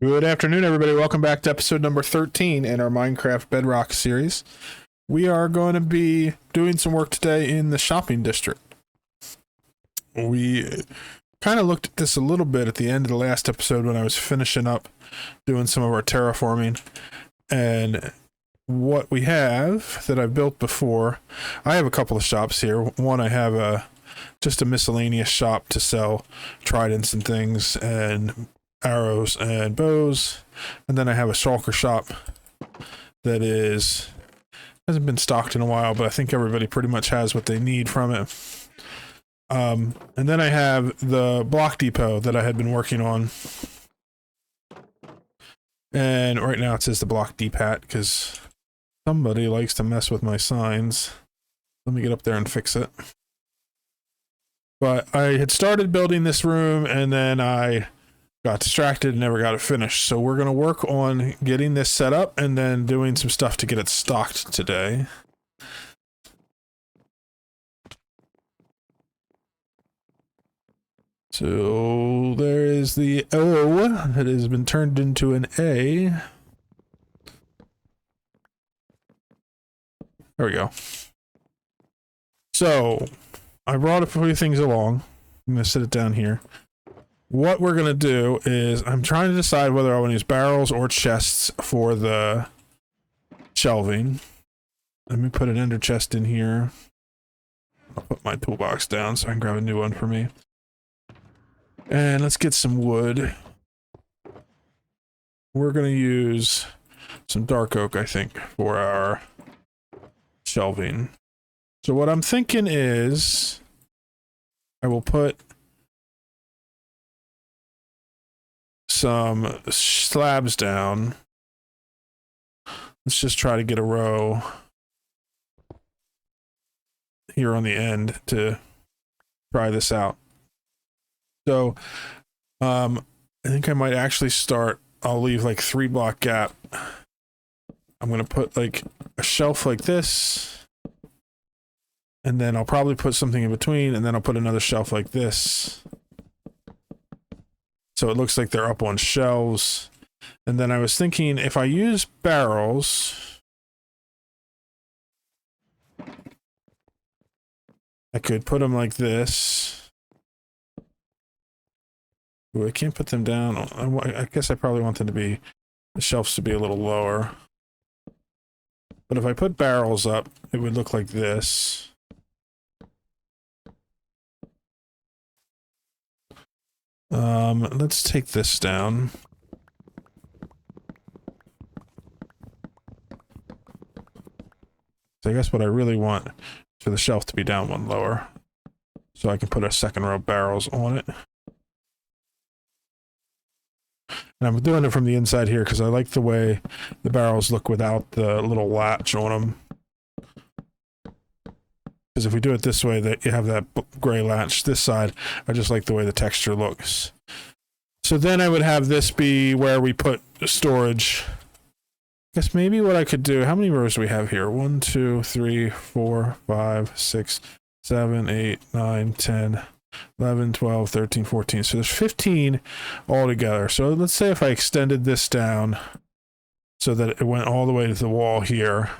Good afternoon, everybody. Welcome back to episode number 13 in our Minecraft Bedrock series. We are going to be doing some work today in the shopping district. We kind of looked at this a little bit at the end of the last episode when I was finishing up doing some of our terraforming. And what we have that I've built before, I have a couple of shops here. One, I have just a miscellaneous shop to sell tridents and things and arrows and bows, and then I have a shulker shop that hasn't been stocked in a while, but I think everybody pretty much has what they need from it. And then I have the block depot that I had been working on, and right now it says the block depot because somebody likes to mess with my signs. Let me get up there and fix it. But I had started building this room and then I got distracted and never got it finished. So we're going to work on getting this set up and then doing some stuff to get it stocked today. So there is the O that has been turned into an A. There we go. So I brought a few things along. I'm going to set it down here. What we're going to do is I'm trying to decide whether I want to use barrels or chests for the shelving. Let me put an ender chest in here. I'll put my toolbox down so I can grab a new one for me. And let's get some wood. We're going to use some dark oak, I think, for our shelving. So what I'm thinking is I will put some slabs down. Let's just try to get a row here on the end to try this out. So I think I might actually start, I'll leave like 3 block gap. I'm going to put like a shelf like this, and then I'll probably put something in between, and then I'll put another shelf like this. So it looks like they're up on shelves. And then I was thinking if I use barrels, I could put them like this. Ooh, I can't put them down. I guess I probably want them to be, the shelves to be a little lower. But if I put barrels up, it would look like this. Let's take this down. So I guess what I really want is for the shelf to be down one lower, so I can put a second row of barrels on it. And I'm doing it from the inside here because I like the way the barrels look without the little latch on them. Because if we do it this way, that you have that gray latch this side, I just like the way the texture looks. So then I would have this be where we put storage. I guess maybe what I could do, how many rows do we have here? 1, 2, 3, 4, 5, 6, 7, 8, 9, 10, 11, 12, 13, 14. So there's 15 altogether. So let's say if I extended this down so that it went all the way to the wall here.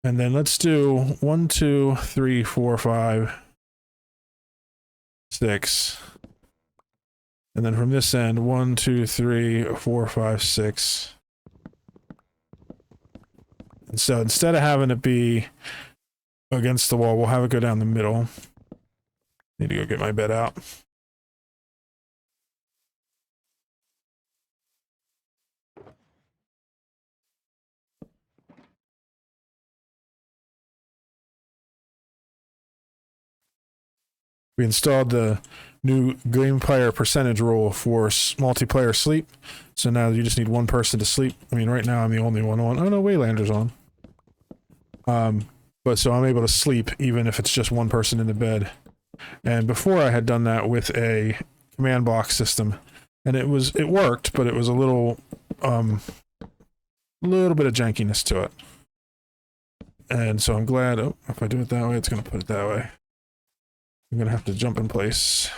And then let's do 1, 2, 3, 4, 5, 6. And then from this end, 1, 2, 3, 4, 5, 6. And so instead of having it be against the wall, we'll have it go down the middle. Need to go get my bed out. We installed the new game player percentage rule for multiplayer sleep. So now you just need one person to sleep. I mean, right now I'm the only one on. Oh no, Waylander's on. But so I'm able to sleep even if it's just one person in the bed. And before I had done that with a command block system, and it worked, but it was a little bit of jankiness to it. And so I'm glad, if I do it that way, it's going to put it that way. I'm going to have to jump in place.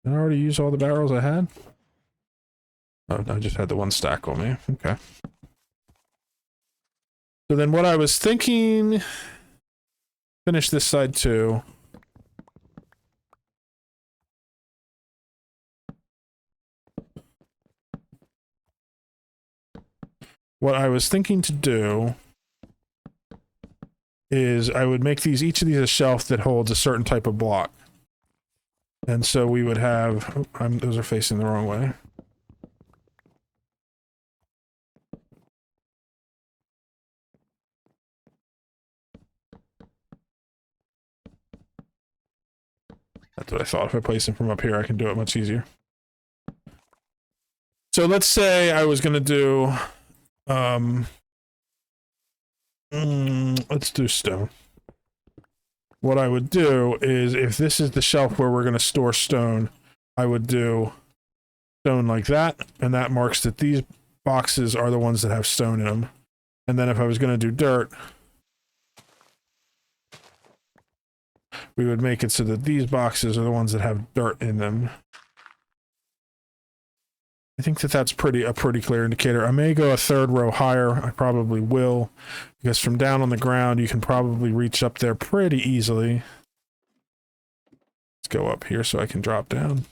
Did I already use all the barrels I had? Oh, I just had the one stack on me. Okay. So then what I was thinking... Finish this side too. What I was thinking to do is I would make each of these a shelf that holds a certain type of block. And so we would have... Oh, those are facing the wrong way. That's what I thought. If I place them from up here, I can do it much easier. So let's say I was going to do... let's do stone. What I would do is, if this is the shelf where we're going to store stone, I would do stone like that, and that marks that these boxes are the ones that have stone in them. And then if I was going to do dirt, we would make it so that these boxes are the ones that have dirt in them. I think that that's a pretty clear indicator. I may go a third row higher. I probably will, because from down on the ground, you can probably reach up there pretty easily. Let's go up here so I can drop down.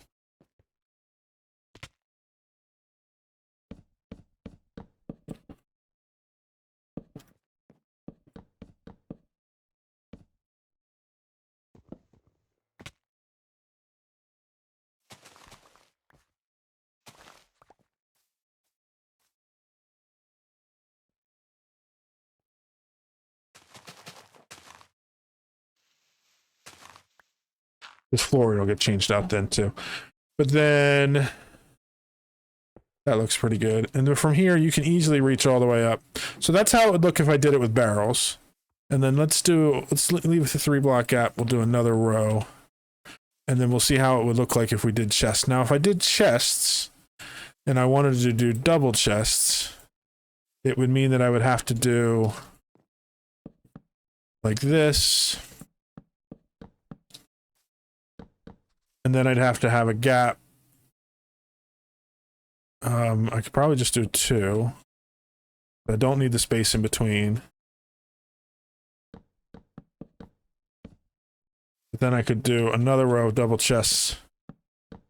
This floor will get changed out then too. But then that looks pretty good. And then from here, you can easily reach all the way up. So that's how it would look if I did it with barrels. And then let's leave the 3-block gap. We'll do another row. And then we'll see how it would look like if we did chests. Now, if I did chests and I wanted to do double chests, it would mean that I would have to do like this. And then I'd have to have a gap. I could probably just do 2. But I don't need the space in between. But then I could do another row of double chests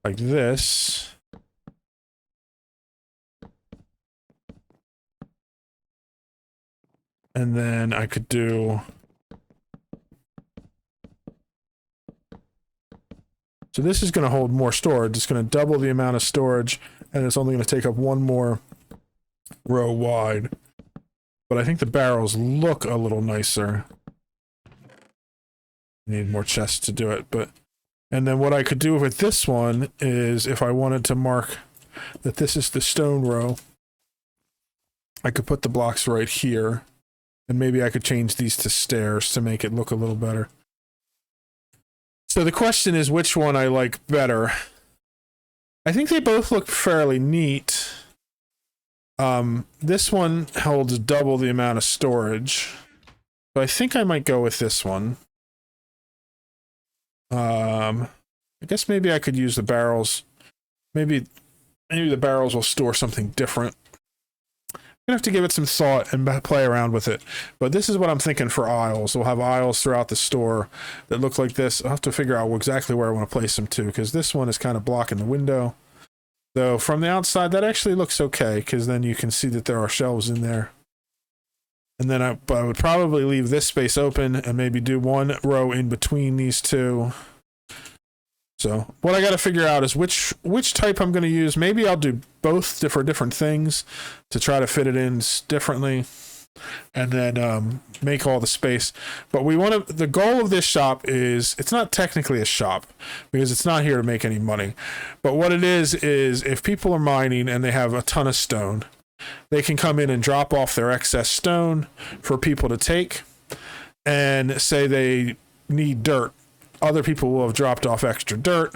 like this. And then I could do... So this is going to hold more storage. It's going to double the amount of storage, and it's only going to take up one more row wide. But I think the barrels look a little nicer. Need more chests to do it, but... And then what I could do with this one is, if I wanted to mark that this is the stone row, I could put the blocks right here, and maybe I could change these to stairs to make it look a little better. So the question is which one I like better. I think they both look fairly neat. This one holds double the amount of storage. So I think I might go with this one. I guess maybe I could use the barrels. Maybe the barrels will store something different. I'm gonna have to give it some thought and play around with it. But this is what I'm thinking for aisles. We'll have aisles throughout the store that look like this. I'll have to figure out exactly where I want to place them too, because this one is kind of blocking the window. Though from the outside, that actually looks okay, because then you can see that there are shelves in there. And then I would probably leave this space open and maybe do one row in between these two. So what I got to figure out is which type I'm going to use. Maybe I'll do both for different things to try to fit it in differently, and then make all the space. But the goal of this shop is, it's not technically a shop because it's not here to make any money. But what it is if people are mining and they have a ton of stone, they can come in and drop off their excess stone for people to take, and say they need dirt. Other people will have dropped off extra dirt,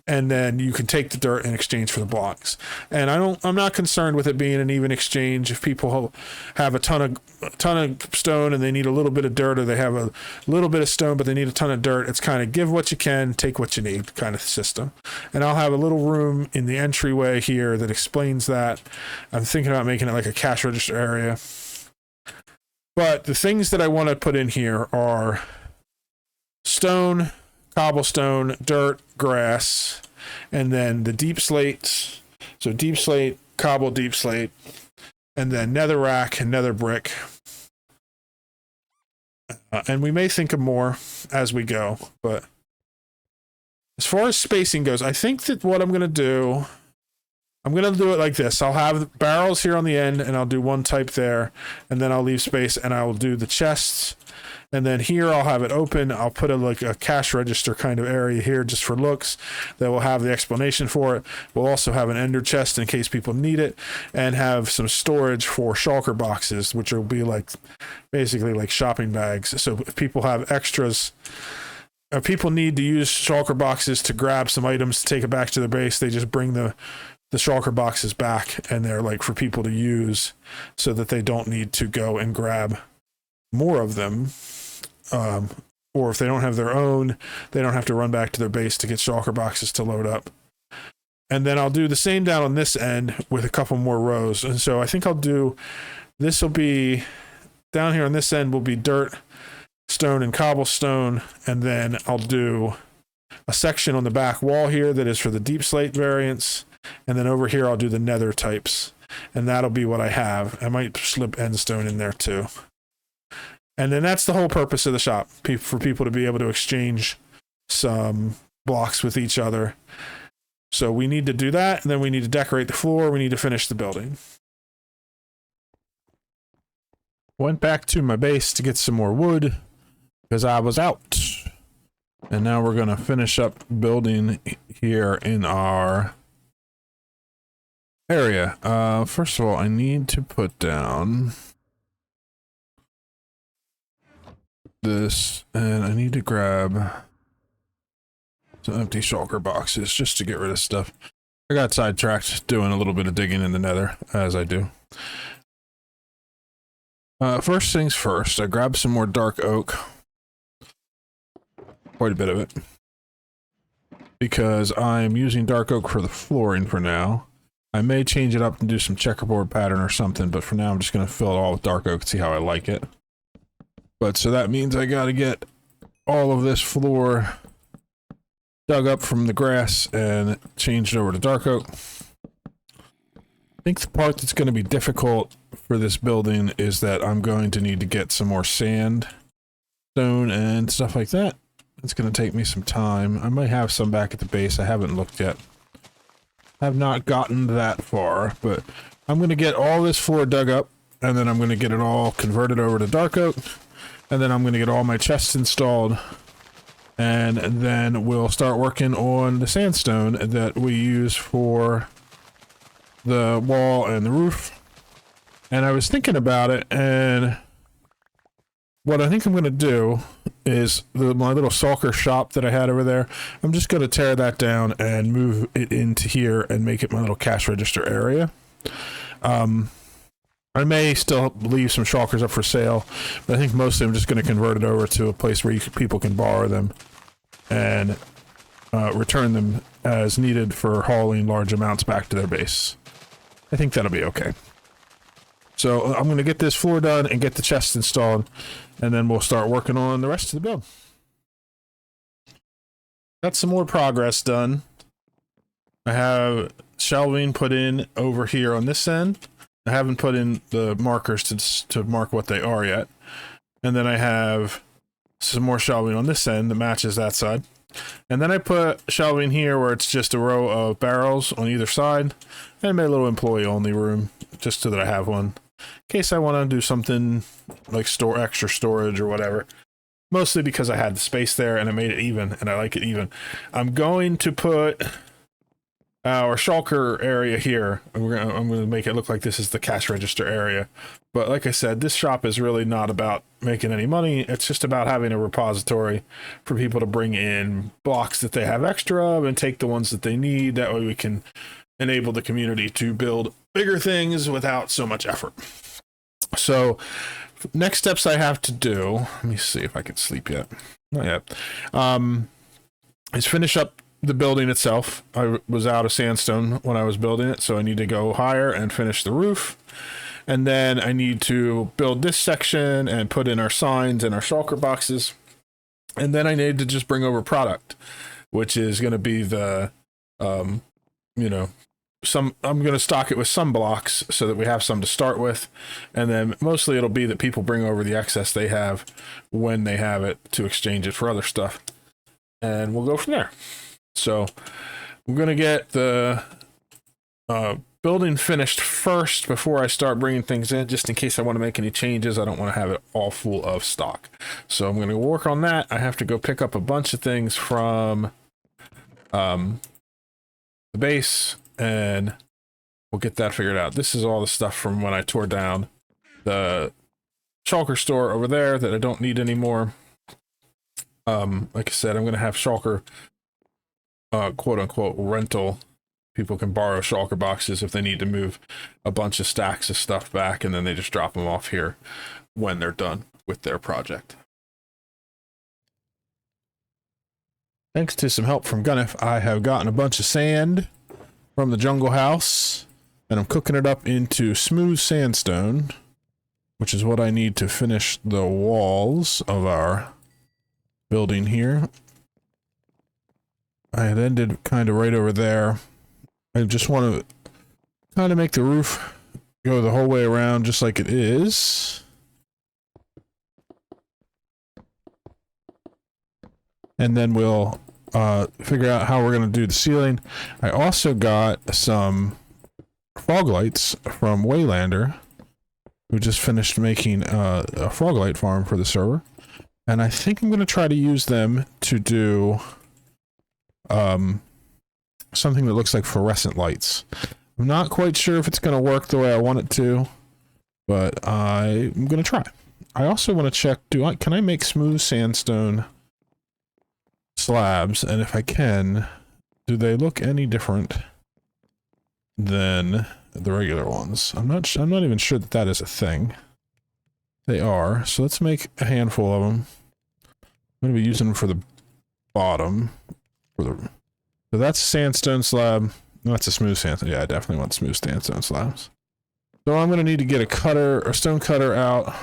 and then you can take the dirt in exchange for the blocks. And I'm not concerned with it being an even exchange. If people have a ton of stone and they need a little bit of dirt, or they have a little bit of stone but they need a ton of dirt, it's kind of give what you can, take what you need kind of system. And I'll have a little room in the entryway here that explains that. I'm thinking about making it like a cash register area. But the things that I want to put in here are stone, cobblestone, dirt, grass, and then the deep slates. So deep slate, cobble, deep slate, and then netherrack and nether brick. And we may think of more as we go, but as far as spacing goes, I think that what I'm going to do it like this. I'll have barrels here on the end, and I'll do one type there, and then I'll leave space, and I'll do the chests. And then here I'll have it open. I'll put like a cash register kind of area here just for looks that will have the explanation for it. We'll also have an ender chest in case people need it, and have some storage for shulker boxes, which will be like basically like shopping bags. So if people have extras, if people need to use shulker boxes to grab some items to take it back to their base, they just bring the shulker boxes back, and they're like for people to use so that they don't need to go and grab more of them. Or if they don't have their own, they don't have to run back to their base to get shulker boxes to load up. And then I'll do the same down on this end with a couple more rows. And so I think I'll do, this will be, down here on this end will be dirt, stone, and cobblestone. And then I'll do a section on the back wall here that is for the deep slate variants. And then over here I'll do the nether types. And that'll be what I have. I might slip endstone in there too. And then that's the whole purpose of the shop, for people to be able to exchange some blocks with each other. So we need to do that, and then we need to decorate the floor. We need to finish the building. Went back to my base to get some more wood because I was out. And now we're going to finish up building here in our area. First of all, I need to put down this, and I need to grab some empty shulker boxes just to get rid of stuff. I got sidetracked doing a little bit of digging in the nether, as I do. First things first, I grabbed some more dark oak. Quite a bit of it. Because I'm using dark oak for the flooring for now. I may change it up and do some checkerboard pattern or something, but for now I'm just going to fill it all with dark oak and see how I like it. But so that means I got to get all of this floor dug up from the grass and changed over to dark oak. I think the part that's going to be difficult for this building is that I'm going to need to get some more sand, stone, and stuff like that. It's going to take me some time. I might have some back at the base. I haven't looked yet. I have not gotten that far, but I'm going to get all this floor dug up, and then I'm going to get it all converted over to dark oak. And then I'm going to get all my chests installed, and then we'll start working on the sandstone that we use for the wall and the roof. And I was thinking about it, and what I think I'm going to do is my little shulker shop that I had over there, I'm just going to tear that down and move it into here and make it my little cash register area. I may still leave some shulkers up for sale, but I think mostly I'm just going to convert it over to a place where people can borrow them and return them as needed for hauling large amounts back to their base. I think that'll be okay. So I'm going to get this floor done and get the chest installed, and then we'll start working on the rest of the build. Got some more progress done. I have shelving put in over here on this end. I haven't put in the markers to mark what they are yet. And then I have some more shelving on this end that matches that side. And then I put shelving here where it's just a row of barrels on either side. And I made a little employee-only room just so that I have one. In case I want to do something like store extra storage or whatever. Mostly because I had the space there and I made it even, and I like it even. I'm going to put our shulker area here. I'm gonna make it look like this is the cash register area. But like I said, this shop is really not about making any money. It's just about having a repository for people to bring in blocks that they have extra of and take the ones that they need. That way we can enable the community to build bigger things without so much effort. So next steps I have to do, let me see if I can sleep yet. Not yet. Is finish up the building itself. I was out of sandstone when I was building it, so I need to go higher and finish the roof. And then I need to build this section and put in our signs and our shulker boxes. And then I need to just bring over product, which is going to be the, I'm going to stock it with some blocks so that we have some to start with. And then mostly it'll be that people bring over the excess they have when they have it to exchange it for other stuff. And we'll go from there. So I'm going to get the building finished first before I start bringing things in, just in case I want to make any changes. I don't want to have it all full of stock. So I'm going to work on that. I have to go pick up a bunch of things from the base, and we'll get that figured out. This is all the stuff from when I tore down the shulker store over there that I don't need anymore. Like I said, I'm going to have shulker quote unquote rental. People can borrow shulker boxes if they need to move a bunch of stacks of stuff back, and then they just drop them off here when they're done with their project. Thanks to some help from Gunnif, I have gotten a bunch of sand from the jungle house, and I'm cooking it up into smooth sandstone, which is what I need to finish the walls of our building here. I had ended kind of right over there. I just want to kind of make the roof go the whole way around just like it is. And then we'll figure out how we're going to do the ceiling. I also got some fog lights from Waylander, who just finished making a frog light farm for the server. And I think I'm going to try to use them to do something that looks like fluorescent lights. I'm not quite sure if it's going to work the way I want it to, but I'm going to try. I also want to check, can I make smooth sandstone slabs? And if I can, do they look any different than the regular ones? I'm not even sure that that is a thing. They are. So let's make a handful of them. I'm going to be using them for the bottom. So that's a sandstone slab. That's a smooth sandstone. Yeah, I definitely want smooth sandstone slabs. So I'm going to need to get a cutter or stone cutter out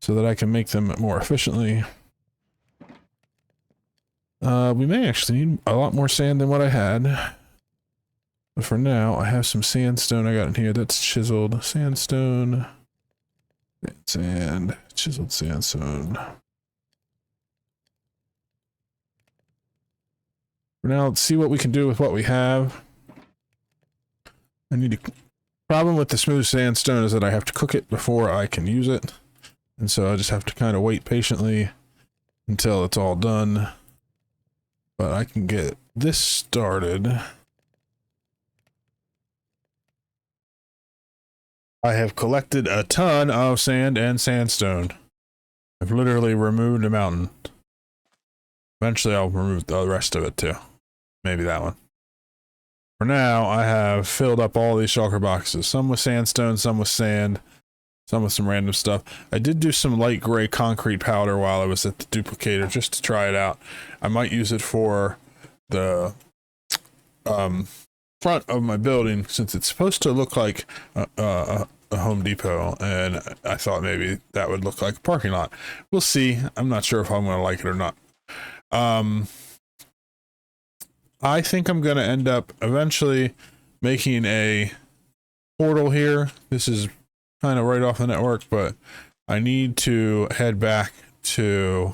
so that I can make them more efficiently. We may actually need a lot more sand than what I had. But for now, I have some sandstone I got in here. That's chiseled sandstone. Sand. Chiseled sandstone. For now, let's see what we can do with what we have. Problem with the smooth sandstone is that I have to cook it before I can use it. And so I just have to kind of wait patiently until it's all done. But I can get this started. I have collected a ton of sand and sandstone. I've literally removed a mountain. Eventually I'll remove the rest of it too. Maybe that one. For now, I have filled up all these shulker boxes. Some with sandstone, some with sand, some with some random stuff. I did do some light gray concrete powder while I was at the duplicator just to try it out. I might use it for the front of my building since it's supposed to look like a Home Depot, and I thought maybe that would look like a parking lot. We'll see. I'm not sure if I'm going to like it or not. I think I'm going to end up eventually making a portal here. This is kind of right off the network, but I need to head back to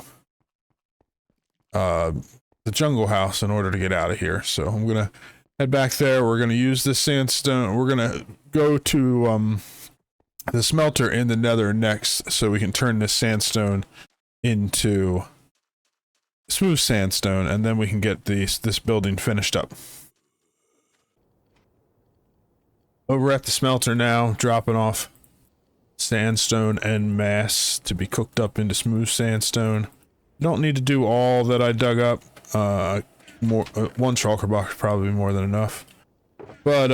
the jungle house in order to get out of here. So I'm going to head back there. We're going to use this sandstone. We're going to go to the smelter in the nether next so we can turn this sandstone into smooth sandstone, and then we can get this building finished up. Over at the smelter now, dropping off sandstone and mass to be cooked up into smooth sandstone. Don't need to do all that I dug up. One shulker box probably more than enough. But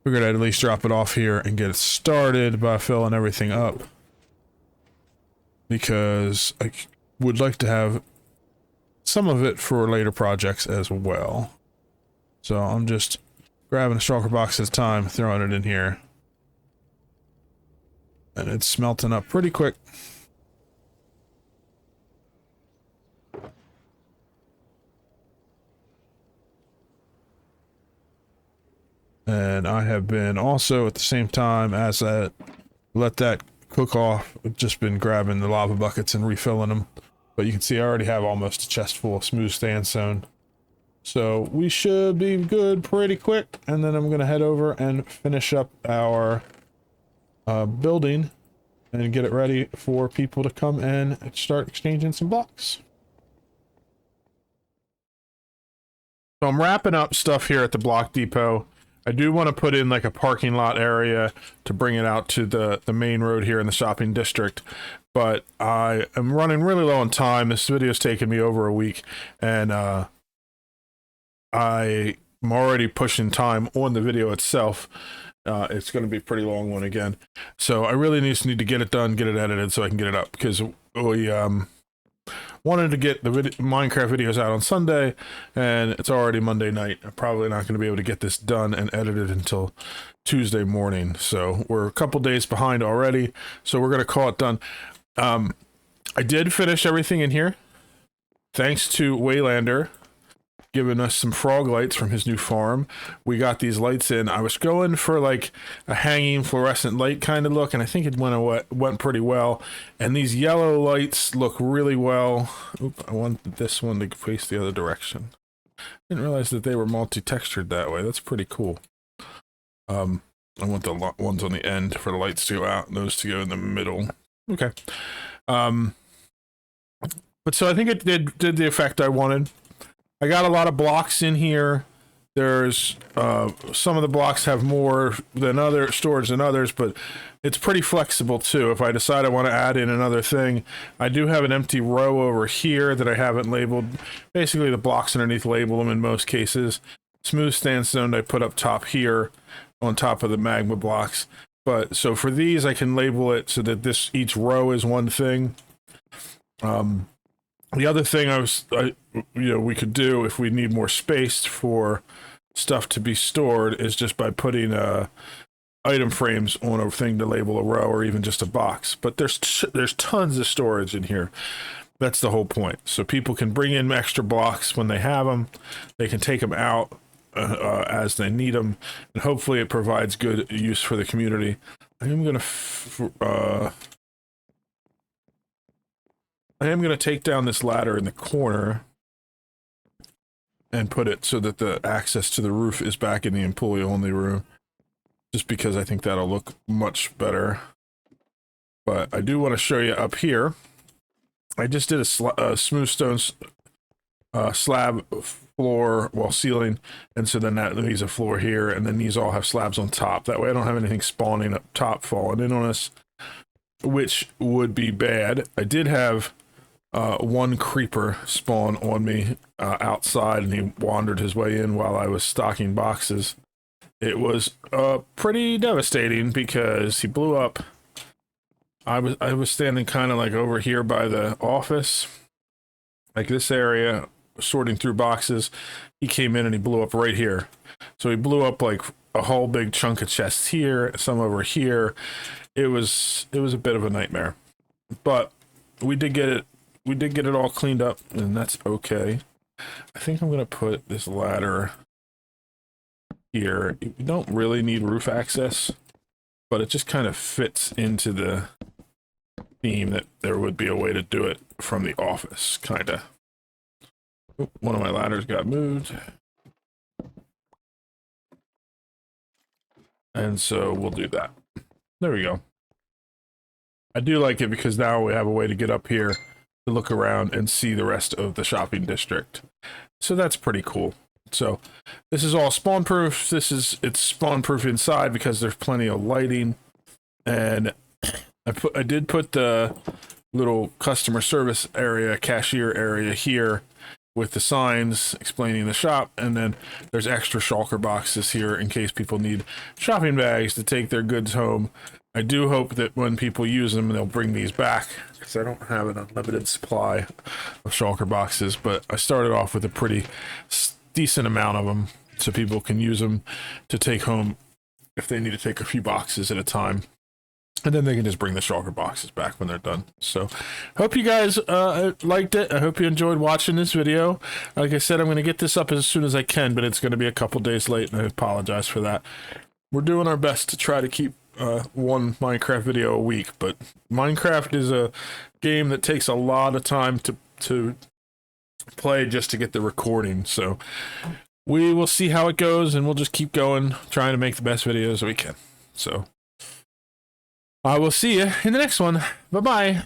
figured I'd at least drop it off here and get it started by filling everything up. Because I would like to have some of it for later projects as well. So I'm just grabbing a shulker box at a time, throwing it in here. And it's smelting up pretty quick. And I have been also at the same time as I let that cook off, I've just been grabbing the lava buckets and refilling them. But you can see I already have almost a chest full of smooth sandstone. So we should be good pretty quick. And then I'm going to head over and finish up our building and get it ready for people to come and start exchanging some blocks. So I'm wrapping up stuff here at the block depot. I do want to put in like a parking lot area to bring it out to the main road here in the shopping district, but I am running really low on time. This video's taken me over a week, and I'm already pushing time on the video itself. It's going to be a pretty long one again, so I really just need to get it done, get it edited so I can get it up, because we wanted to get the Minecraft videos out on Sunday, and it's already Monday night. I'm probably not going to be able to get this done and edited until Tuesday morning, so we're a couple days behind already, so we're going to call it done. I did finish everything in here, thanks to Waylander giving us some frog lights from his new farm. We got these lights in. I was going for like a hanging fluorescent light kind of look, and I think it went pretty well. And these yellow lights look really well. Oop, I want this one to face the other direction. Didn't realize that they were multi-textured that way. That's pretty cool. I want the ones on the end for the lights to go out and those to go in the middle. Okay. But so I think it did the effect I wanted. I got a lot of blocks in here. There's some of the blocks have more than other storage than others, but it's pretty flexible too. If I decide I want to add in another thing, I do have an empty row over here that I haven't labeled. Basically, the blocks underneath label them in most cases. Smooth sandstone I put up top here on top of the magma blocks. But so for these, I can label it so that each row is one thing. The other thing we could do if we need more space for stuff to be stored is just by putting item frames on a thing to label a row or even just a box. But there's tons of storage in here. That's the whole point. So people can bring in extra blocks when they have them. They can take them out as they need them, and hopefully it provides good use for the community. I am going to take down this ladder in the corner and put it so that the access to the roof is back in the employee-only room, just because I think that'll look much better. But I do want to show you up here. I just did a smooth stone slab floor ceiling, and so then that leaves a floor here, and then these all have slabs on top. That way I don't have anything spawning up top falling in on us, which would be bad. I did have one creeper spawn on me outside, and he wandered his way in while I was stocking boxes. It was pretty devastating because he blew up. I was standing kind of like over here by the office, like this area, sorting through boxes. He came in and he blew up right here. So he blew up like a whole big chunk of chests here, some over here. It was a bit of a nightmare, but we did get it. We did get it all cleaned up, and that's okay. I think I'm going to put this ladder here. We don't really need roof access, but it just kind of fits into the theme that there would be a way to do it from the office, kind of. One of my ladders got moved. And so we'll do that. There we go. I do like it because now we have a way to get up here to look around and see the rest of the shopping district. So that's pretty cool. So this is all spawn proof. It's spawn proof inside because there's plenty of lighting, and I did put the little customer service area, cashier area here with the signs explaining the shop, and then there's extra shulker boxes here in case people need shopping bags to take their goods home. I do hope that when people use them, they'll bring these back, because I don't have an unlimited supply of shulker boxes, but I started off with a pretty decent amount of them so people can use them to take home if they need to take a few boxes at a time. And then they can just bring the shulker boxes back when they're done. So, hope you guys liked it. I hope you enjoyed watching this video. Like I said, I'm going to get this up as soon as I can, but it's going to be a couple days late, and I apologize for that. We're doing our best to try to keep one Minecraft video a week, but Minecraft is a game that takes a lot of time to play just to get the recording. So, we will see how it goes, and we'll just keep going, trying to make the best videos we can. So, I will see you in the next one. Bye-bye.